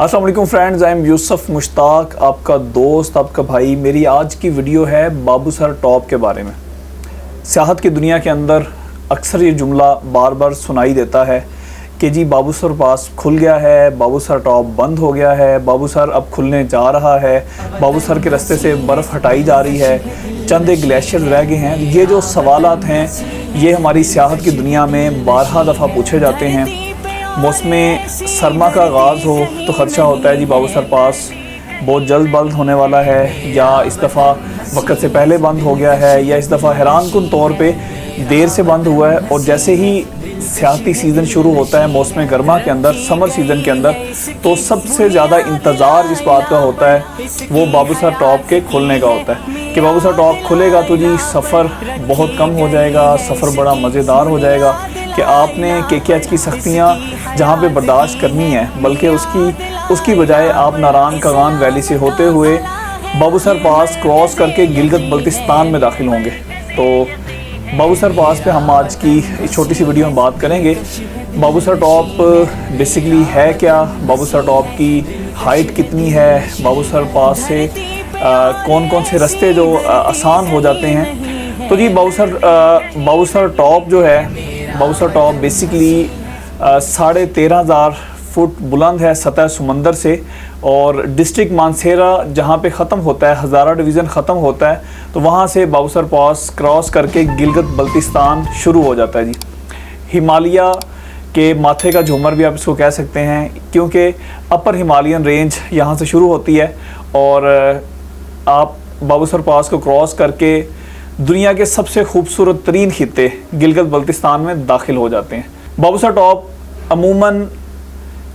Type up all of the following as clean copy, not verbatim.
अस्सलाम वालेकुम friends, I am Yusuf Mushtaq, आपका दोस्त, आपका भाई। मेरी आज की वीडियो है बाबूसर टॉप के बारे में। सियाहत की दुनिया के अंदर अक्सर ये जुमला बार बार सुनाई देता है कि जी बाबूसर पास खुल गया है, बाबूसर टॉप बंद हो गया है, बाबूसर अब खुलने जा रहा है, बाबूसर के रास्ते से बर्फ़ हटाई जा रही है, चंद एक ग्लेशियर रह गए हैं। ये जो सवालात हैं ये हमारी सियाहत की दुनिया में बारहा दफ़ा पूछे जाते हैं। मौसम सरमा का आगाज़ हो तो ख़दशा होता है जी बाबूसर पास बहुत जल्द बंद होने वाला है, या इस दफ़ा वक्त से पहले बंद हो गया है, या इस दफ़ा हैरानकुन तौर पे देर से बंद हुआ है। और जैसे ही सियाहती सीज़न शुरू होता है मौसम गर्मा के अंदर, समर सीज़न के अंदर, तो सबसे ज़्यादा इंतज़ार जिस बात का होता है वो बाबूसर टॉप के खुलने का होता है कि बाबूसर टॉप खुलेगा तो जी सफ़र बहुत कम हो जाएगा, सफ़र बड़ा मज़ेदार हो जाएगा कि आपने KKH की सख्तियाँ जहाँ पे बर्दाश्त करनी है, बल्कि उसकी बजाय आप नारान कागान वैली से होते हुए बाबूसर पास क्रॉस करके गिलगित बल्तिस्तान में दाखिल होंगे। तो बाबूसर पास पे हम आज की इस छोटी सी वीडियो में बात करेंगे। बाबूसर टॉप बेसिकली है क्या, बाबूसर टॉप की हाइट कितनी है, बाबूसर पास से कौन कौन से रास्ते जो आसान हो जाते हैं। तो जी बाबूसर टॉप जो है, बाबूसर टॉप बेसिकली 13,500 फुट बुलंद है सतह समंदर से, और डिस्ट्रिक्ट मानसेरा जहाँ पे ख़त्म होता है, हज़ारा डिवीज़न ख़त्म होता है, तो वहाँ से बाबूसर पास क्रॉस करके गिलगित बल्तिस्तान शुरू हो जाता है जी। हिमालय के माथे का झूमर भी आप इसको कह सकते हैं, क्योंकि अपर हिमालयन रेंज यहाँ से शुरू होती है और आप बाबूसर पास को क्रॉस करके दुनिया के सबसे खूबसूरत तरीन खित्ते गिलगित बल्तिस्तान में दाखिल हो जाते हैं। बाबूसर टॉप अमूमन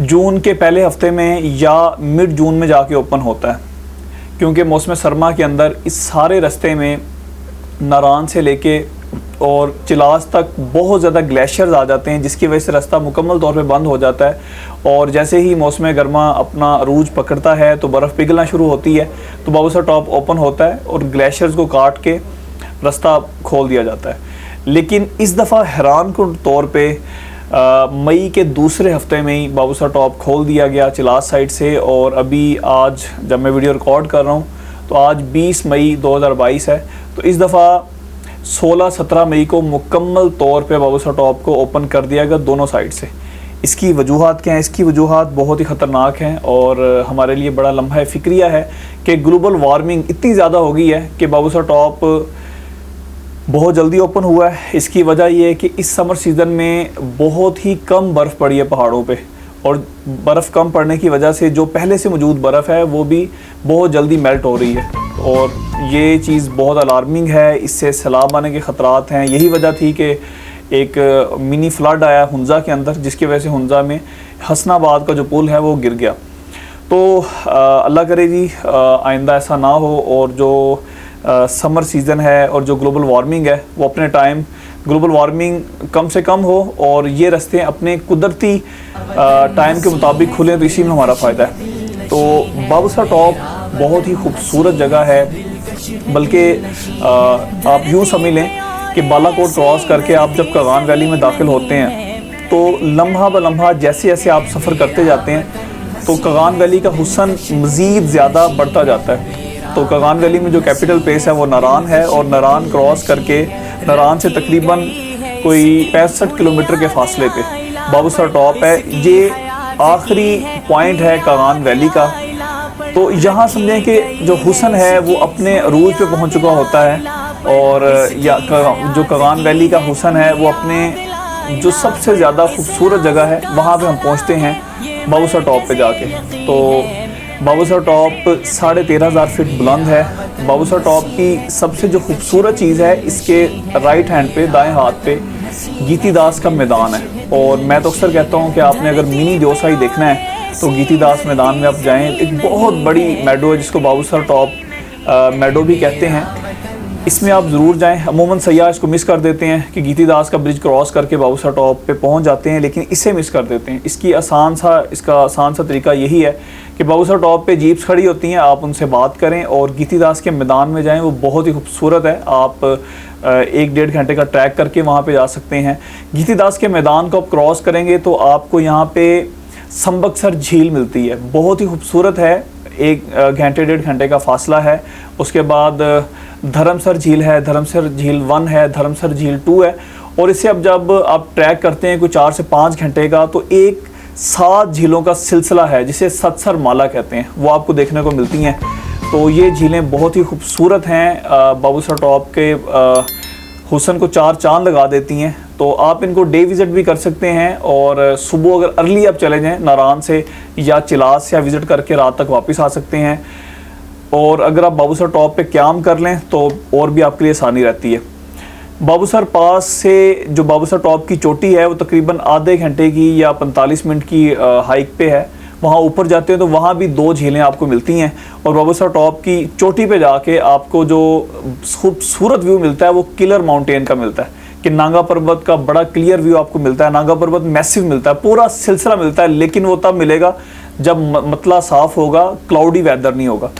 जून के पहले हफ्ते में या मिड जून में जाके ओपन होता है, क्योंकि मौसम सरमा के अंदर इस सारे रास्ते में नारान से लेके और चिलास तक बहुत ज़्यादा ग्लेशियर्स आ जाते हैं, जिसकी वजह से रास्ता मुकम्मल तौर पे बंद हो जाता है। और जैसे ही मौसम गर्मा अपना अरूज पकड़ता है तो बर्फ़ पिघलना शुरू होती है, तो बाबूसर टॉप ओपन होता है और ग्लेशियर्स को काट के रास्ता खोल दिया जाता है। लेकिन इस दफ़ा हैरानकुन तौर पे मई के दूसरे हफ्ते में ही बाबूसर टॉप खोल दिया गया चिलास साइड से। और अभी आज जब मैं वीडियो रिकॉर्ड कर रहा हूँ तो आज 20 मई 2022 है, तो इस दफ़ा 16-17 मई को मुकम्मल तौर पे बाबूसर टॉप को ओपन कर दिया गया दोनों साइड से। इसकी वजूहात क्या हैं? इसकी वजूहात बहुत ही ख़तरनाक हैं और हमारे लिए बड़ा लम्हा फ़िक्रिया है कि ग्लोबल वार्मिंग इतनी ज़्यादा हो गई है कि बाबूसर टॉप बहुत जल्दी ओपन हुआ है। इसकी वजह यह है कि इस समर सीज़न में बहुत ही कम बर्फ़ पड़ी है पहाड़ों पे, और बर्फ़ कम पड़ने की वजह से जो पहले से मौजूद बर्फ़ है वो भी बहुत जल्दी मेल्ट हो रही है, और ये चीज़ बहुत अलार्मिंग है। इससे सैलाब आने के ख़तरात हैं। यही वजह थी कि एक मिनी फ्लड आया हुंज़ा के अंदर, जिसकी वजह से हुंज़ा में हसनाबाद का जो पुल है वो गिर गया। तो अल्लाह करे जी आइंदा ऐसा ना हो, और जो समर सीज़न है और जो ग्लोबल वार्मिंग है वो अपने टाइम ग्लोबल वार्मिंग कम से कम हो और ये रास्ते अपने कुदरती टाइम के मुताबिक खुलें, तो इसी में हमारा फ़ायदा है। तो बाबूसर टॉप बहुत ही खूबसूरत जगह है, बल्कि आप यूँ समझ लें कि बालाकोट क्रॉस करके आप जब कागान वैली में दाखिल होते हैं तो लम्हा ब लम्हा जैसे जैसे आप सफ़र करते जाते हैं तो कागान वैली का हुस्न मज़ीद ज़्यादा बढ़ता जाता है। तो कागान वैली में जो कैपिटल प्लेस है वो नारान है, और नारान क्रॉस करके नारान से तकरीबन कोई 65 किलोमीटर के फासले पे बाबूसर टॉप है। ये आखिरी पॉइंट है कागान वैली का। तो यहाँ समझें कि जो हुस्न है वो अपने अरूज पे पहुँच चुका होता है, और या जो कागान वैली का हुस्न है वो अपने जो सबसे ज़्यादा खूबसूरत जगह है वहाँ पे हम पहुँचते हैं बाबूसर टॉप पे जाके। तो बाबूसर टॉप 13,500 फीट बुलंद है। बाबूसर टॉप की सबसे जो खूबसूरत चीज़ है, इसके राइट हैंड पे, दाएं हाथ पे गीतीदास का मैदान है। और मैं तो अक्सर कहता हूँ कि आपने अगर मिनी जोसाई देखना है तो गीतीदास मैदान में आप जाएं। एक बहुत बड़ी मैडो है जिसको बाबूसर टॉप मैडो भी कहते हैं, इसमें आप ज़रूर जाएं। अमूमन सयाह इसको मिस कर देते हैं कि गीतीदास का ब्रिज क्रॉस करके बाबूसर टॉप पे पहुंच जाते हैं, लेकिन इसे मिस कर देते हैं। इसका आसान सा तरीका यही है कि बाबूसर टॉप पे जीप्स खड़ी होती हैं, आप उनसे बात करें और गीतीदास के मैदान में जाएं। वो बहुत ही खूबसूरत है। आप 1-1.5 घंटे का ट्रैक करके वहाँ पे जा सकते हैं। गीतीदास के मैदान को आप क्रॉस करेंगे तो आपको यहाँ पे संबकसर झील मिलती है, बहुत ही खूबसूरत है। 1 घंटे 1.5 घंटे का फासला है। उसके बाद धर्मसर झील है, धर्मसर झील 1 है, धर्मसर झील 2 है। और इसे अब जब आप ट्रैक करते हैं कोई 4 से 5 घंटे का, तो एक 7 झीलों का सिलसिला है जिसे सतसर माला कहते हैं, वो आपको देखने को मिलती हैं। तो ये झीलें बहुत ही खूबसूरत हैं, बाबूसर टॉप के हुस्न को 4 चांद लगा देती हैं। तो आप इनको डे विज़िट भी कर सकते हैं, और सुबह अगर अर्ली आप चले जाएं नारायण से या चिलास से विज़िट करके रात तक वापस आ सकते हैं। और अगर आप बाबूसर टॉप पे क़याम कर लें तो और भी आपके लिए आसानी रहती है। बाबूसर पास से जो बाबूसर टॉप की चोटी है वो तकरीबन आधे घंटे की या 45 मिनट की हाइक पे है। वहाँ ऊपर जाते हैं तो वहाँ भी 2 झीलें आपको मिलती हैं, और बाबूसर टॉप की चोटी पे जाके आपको जो खूबसूरत व्यू मिलता है वो किलर माउंटेन का मिलता है, कि नांगा पर्वत का बड़ा क्लियर व्यू आपको मिलता है। नांगा पर्वत मैसिव मिलता है, पूरा सिलसिला मिलता है, लेकिन वो तब मिलेगा जब मतला साफ़ होगा, क्लाउडी वेदर नहीं होगा।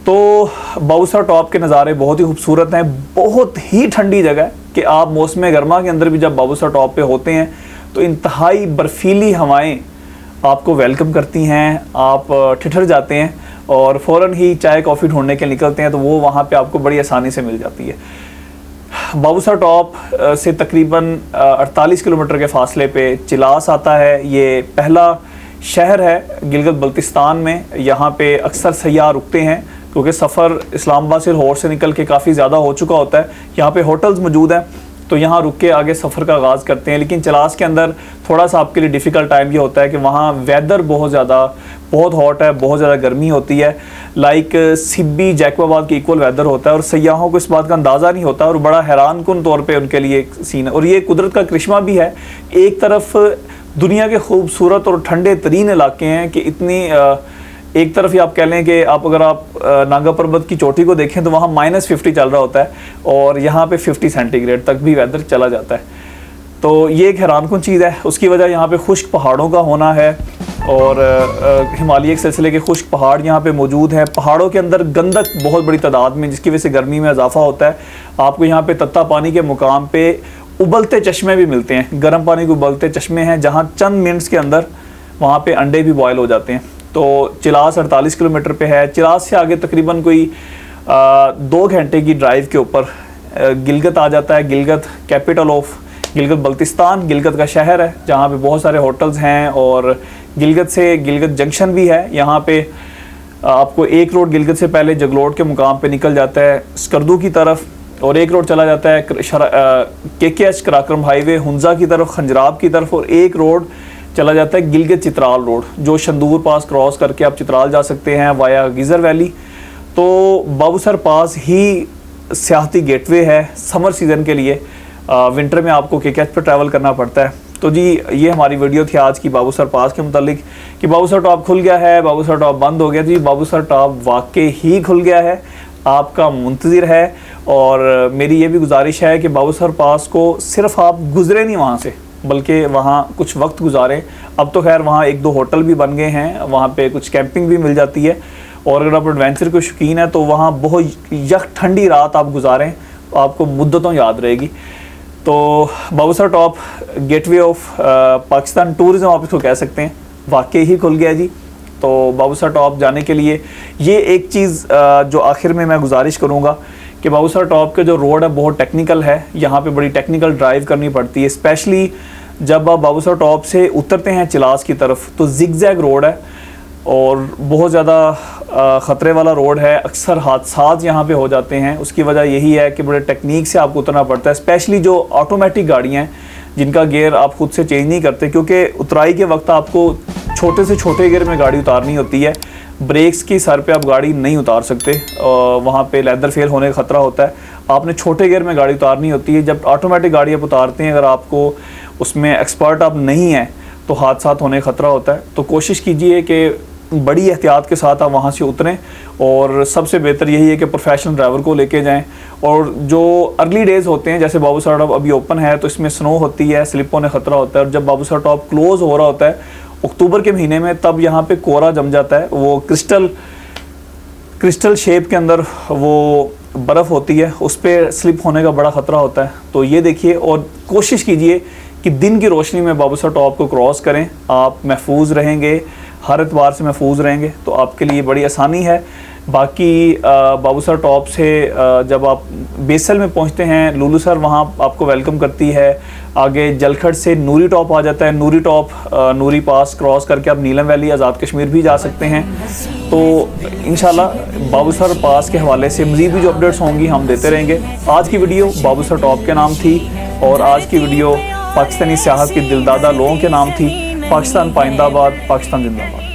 तो बाबूसर टॉप के नज़ारे बहुत ही खूबसूरत हैं, बहुत ही ठंडी जगह है कि आप मौसम गर्मा के अंदर भी जब बाबूसर टॉप पे होते हैं तो इंतहाई बर्फीली हवाएं आपको वेलकम करती हैं। आप ठिठर जाते हैं और फ़ौरन ही चाय कॉफ़ी ढूंढने के निकलते हैं, तो वो वहाँ पे आपको बड़ी आसानी से मिल जाती है। बाबूसर टॉप से तकरीबन 48 किलोमीटर के फासले पे चिलास आता है। ये पहला शहर है गिलगित बल्तिस्तान में। यहाँ पे अक्सर सयाह रुकते हैं क्योंकि सफ़र इस्लामाबाद से लाहौर से निकल के काफ़ी ज़्यादा हो चुका होता है। यहाँ पे होटल्स मौजूद हैं, तो यहाँ रुक के आगे सफ़र का आगाज़ करते हैं। लेकिन चिलास के अंदर थोड़ा सा आपके लिए डिफ़िकल्ट टाइम ये होता है कि वहाँ वेदर बहुत हॉट है, बहुत ज़्यादा गर्मी होती है। लाइक सिब्बी जैकबाबाद के इक्वल वेदर होता है, और सयाहों को इस बात का अंदाज़ा नहीं होता, और बड़ा हैरान कुन तौर पे उनके लिए एक सीन है। और ये कुदरत का करिश्मा भी है। एक तरफ दुनिया के खूबसूरत और ठंडे तरीन इलाके हैं कि इतनी एक तरफ ही आप कह लें कि अगर आप नांगा पर्वत की चोटी को देखें तो वहाँ -50 चल रहा होता है, और यहाँ पे 50 सेंटीग्रेड तक भी वेदर चला जाता है। तो ये एक हैरानकुन चीज़ है। उसकी वजह यहाँ पे खुश्क पहाड़ों का होना है, और हिमालय के सिलसिले के खुश्क पहाड़ यहाँ पे मौजूद हैं। पहाड़ों के अंदर गंदक बहुत बड़ी तादाद में, जिसकी वजह से गर्मी में इजाफा होता है। आपको यहाँ पे तत्ता पानी के मुकाम पे उबलते चश्मे भी मिलते हैं, गर्म पानी के उबलते चश्मे हैं, जहाँ चंद मिनट्स के अंदर वहाँ पे अंडे भी बॉयल हो जाते हैं। तो चिलास 48 किलोमीटर पे है। चिलास से आगे तकरीबन कोई 2 घंटे की ड्राइव के ऊपर गिलगित आ जाता है। गिलगित कैपिटल ऑफ गिलगित बल्तिस्तान, गिलगित का शहर है जहाँ पे बहुत सारे होटल्स हैं, और गिलगित से गिलगित जंक्शन भी है। यहाँ पे आपको एक रोड गिलगित से पहले जगलोट के मुकाम पे निकल जाता है स्कर्दू की तरफ, और एक रोड चला जाता है KKH कराक्रम हाईवे हुंजा की तरफ, खंजराब की तरफ, और एक रोड चला जाता है गिलगित चित्राल रोड, जो शंदूर पास क्रॉस करके आप चित्राल जा सकते हैं वाया गीज़र वैली। तो बाबूसर पास ही सियाहती गेटवे है समर सीज़न के लिए। विंटर में आपको KKH पर ट्रैवल करना पड़ता है। तो जी ये हमारी वीडियो थी आज की बाबूसर पास के मुतालिक, कि बाबूसर टॉप खुल गया है, बाबूसर टॉप बंद हो गया। जी बाबूसर टॉप वाकई ही खुल गया है, आपका मुंतज़िर है। और मेरी ये भी गुजारिश है कि बाबूसर पास को सिर्फ आप गुजरे नहीं वहाँ से, बल्कि वहाँ कुछ वक्त गुजारें। अब तो खैर वहाँ 1-2 होटल भी बन गए हैं, वहाँ पे कुछ कैंपिंग भी मिल जाती है, और अगर आप एडवेंचर के शौकीन है तो वहाँ बहुत यक ठंडी रात आप गुजारें, आपको मुद्दतों याद रहेगी। तो Babusar top gateway of Pakistan tourism आप इसको कह सकते हैं, वाकई ही खुल गया जी। तो बाबूसर टॉप जाने के लिए ये एक चीज़ जो आखिर में मैं गुजारिश करूँगा कि बाबूसर टॉप के जो रोड है बहुत टेक्निकल है। यहाँ पे बड़ी टेक्निकल ड्राइव करनी पड़ती है, स्पेशली जब आप बाबूसर टॉप से उतरते हैं चिलास की तरफ, तो जिगजैग रोड है और बहुत ज़्यादा ख़तरे वाला रोड है। अक्सर हादसात यहाँ पे हो जाते हैं। उसकी वजह यही है कि बड़े टेक्निक से आपको उतरना पड़ता है, स्पेशली जो ऑटोमेटिक गाड़ियाँ हैं जिनका गियर आप खुद से चेंज नहीं करते, क्योंकि उतराई के वक्त आपको छोटे से छोटे गियर में गाड़ी उतारनी होती है। ब्रेक्स की सर पे आप गाड़ी नहीं उतार सकते, वहाँ पे लेदर फेल होने का ख़तरा होता है। आपने छोटे गियर में गाड़ी उतारनी होती है। जब ऑटोमेटिक गाड़ी आप उतारते हैं, अगर आपको उसमें एक्सपर्ट आप नहीं हैं तो हादसात होने का ख़तरा होता है। तो कोशिश कीजिए कि बड़ी एहतियात के साथ आप वहाँ से उतरें, और सबसे बेहतर यही है कि प्रोफेशनल ड्राइवर को लेके जाएं। और जो अर्ली डेज़ होते हैं, जैसे बाबूसर टॉप अभी ओपन है तो इसमें स्नो होती है, स्लिप होने खतरा होता है। और जब बाबूसर टॉप क्लोज़ हो रहा होता है अक्टूबर के महीने में, तब यहाँ पे कोहरा जम जाता है। वो क्रिस्टल शेप के अंदर वो बर्फ़ होती है, उस पर स्लिप होने का बड़ा ख़तरा होता है। तो ये देखिए और कोशिश कीजिए कि दिन की रोशनी में बाबूसर टॉप को क्रॉस करें, आप महफूज रहेंगे, हर एतबार से महफूज रहेंगे, तो आपके लिए बड़ी आसानी है। बाकी बाबूसर टॉप से जब आप बेसल में पहुंचते हैं, लुलू सर वहाँ आपको वेलकम करती है। आगे जलखड़ से नूरी टॉप आ जाता है, नूरी टॉप नूरी पास क्रॉस करके आप नीलम वैली आज़ाद कश्मीर भी जा सकते हैं। तो इंशाल्लाह बाबूसर पास के हवाले से मज़ीद भी जो अपडेट्स होंगी हम देते रहेंगे। आज की वीडियो बाबूसर टॉप के नाम थी और आज की वीडियो पाकिस्तानी सियाहत की दिलदादा लोगों के नाम थी। पाकिस्तान पाइंदाबाद, पाकिस्तान जिंदाबाद।